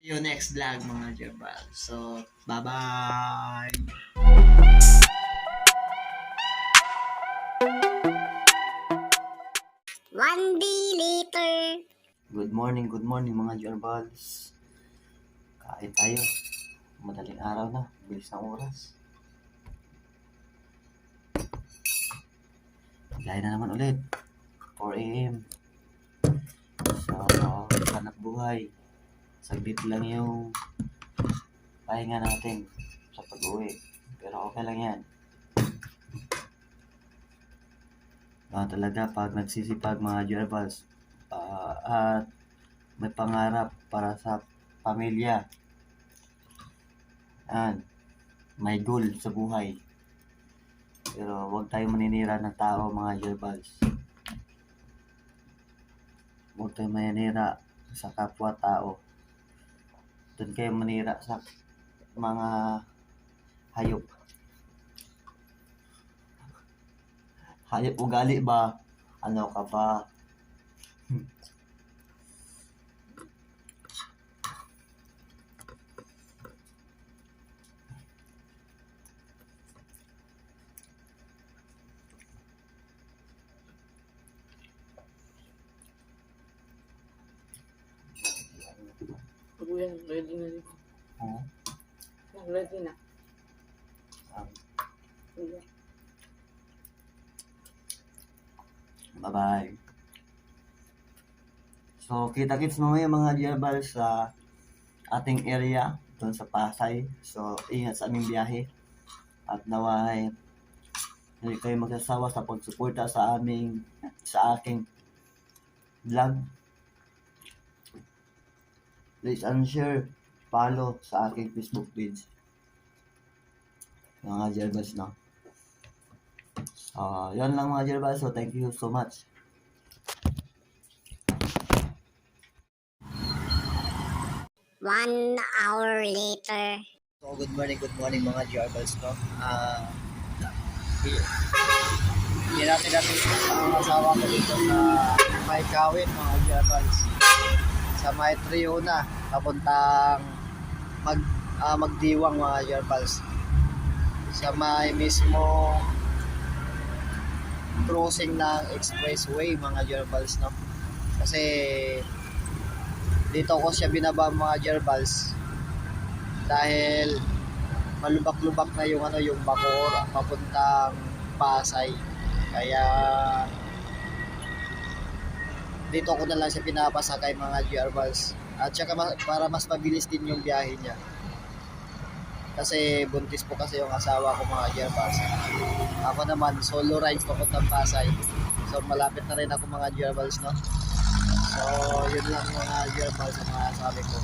Yung next vlog mga Jebal. So, bye-bye! One day later. Good morning mga Jarbals. Kain tayo. Madaling araw na, bilis ng oras. Biyahe na naman ulit. 4 AM. So, hanap buhay. Saglit lang yung pahinga natin sa pag-uwi. Pero okay lang yan. Talaga pag nagsisipag mga Jarbals at may pangarap para sa pamilya. May goal sa buhay. Pero huwag tayo maninira ng tao mga Jarbals. Huwag tayo maninira sa kapwa-tao. Doon kayo manira sa mga hayop. Hayop ugali ba? Ano ka ba? Kuya, ready na rin. Oo. Ready na. Kuya. Bye-bye. So, kita-kits mamaya mga Jarbal sa ating area doon sa Pasay. So, ingat sa aming biyahe. At naway hindi kayo magsasawa sa pagsuporta sa aking vlog. Please and share, follow sa aking Facebook page. Mga Jarbals, no? Yan lang mga Jarbals. So, thank you so much. One hour later. So, good morning mga Jarbals, no? Hindi natin ang asawa ko dito sa may kawin mga Jarbals. Sa may trio na, papuntang magdiwang mga Jarbals. Sa may mismo crossing ng expressway mga Jarbals, no? Kasi dito ko siya binaba mga Jarbals dahil malubak-lubak na yung Bacoor papuntang Pasay. Kaya dito ko na lang siya pinapasakay mga Jarbals. At saka para mas mabilis din yung biyahe niya. Kasi buntis po kasi yung asawa ko mga Jarbals. Ako naman solo rides papuntang Pasay. So malapit na rin ako mga Jarbals, no? So yun lang mga Jarbals ang mga sabi ko.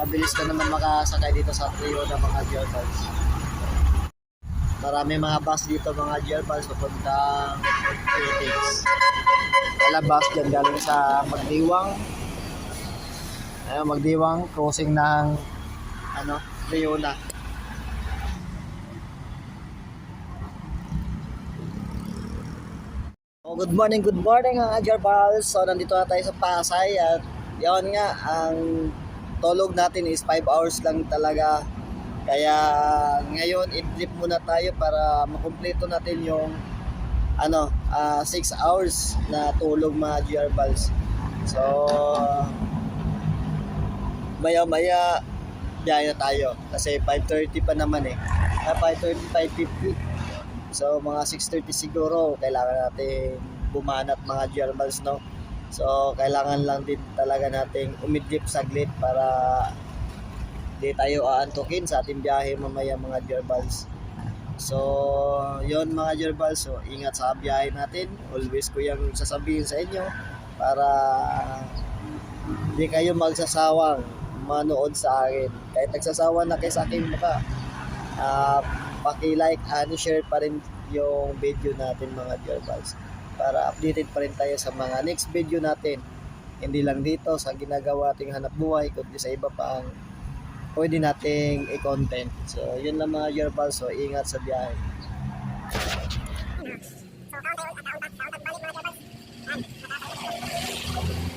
Mabilis ka naman makasakay dito sa trio ng mga Jarbals. Marami mga bus dito mga Jarbals papuntang Philippines. Wala bus dyan galing sa Magdiwang. Magdiwang crossing ng trio na. Good morning mga Jarbals. So nandito na tayo sa Pasay at yun nga, ang tulog natin is 5 hours lang talaga. Kaya ngayon i-flip muna tayo para makumpleto natin yung 6 hours na tulog mga Jarbals. So maya biyahe na tayo kasi 5:30 pa naman 5:30, 5:50. So mga 6:30 siguro kailangan natin bumanat mga Jarbals, no? So kailangan lang din talaga nating umidlip saglit para di tayo aantukin sa ating biyahe mamaya mga Jarbals. So yon mga Jarbals, so ingat sa biyahe natin. Always ko yung sasabihin sa inyo para di kayo magsasawang manood sa akin. Kahit nagsasawa na kayo sa akin maka paki-like and share pa rin yung video natin mga Jarbals para updated pa rin tayo sa mga next video natin. Hindi lang dito sa ginagawa ating hanap buhay kundi sa iba pang pwede nating i-content. So yun lang mga Jarbals, so ingat sa biyahe. So,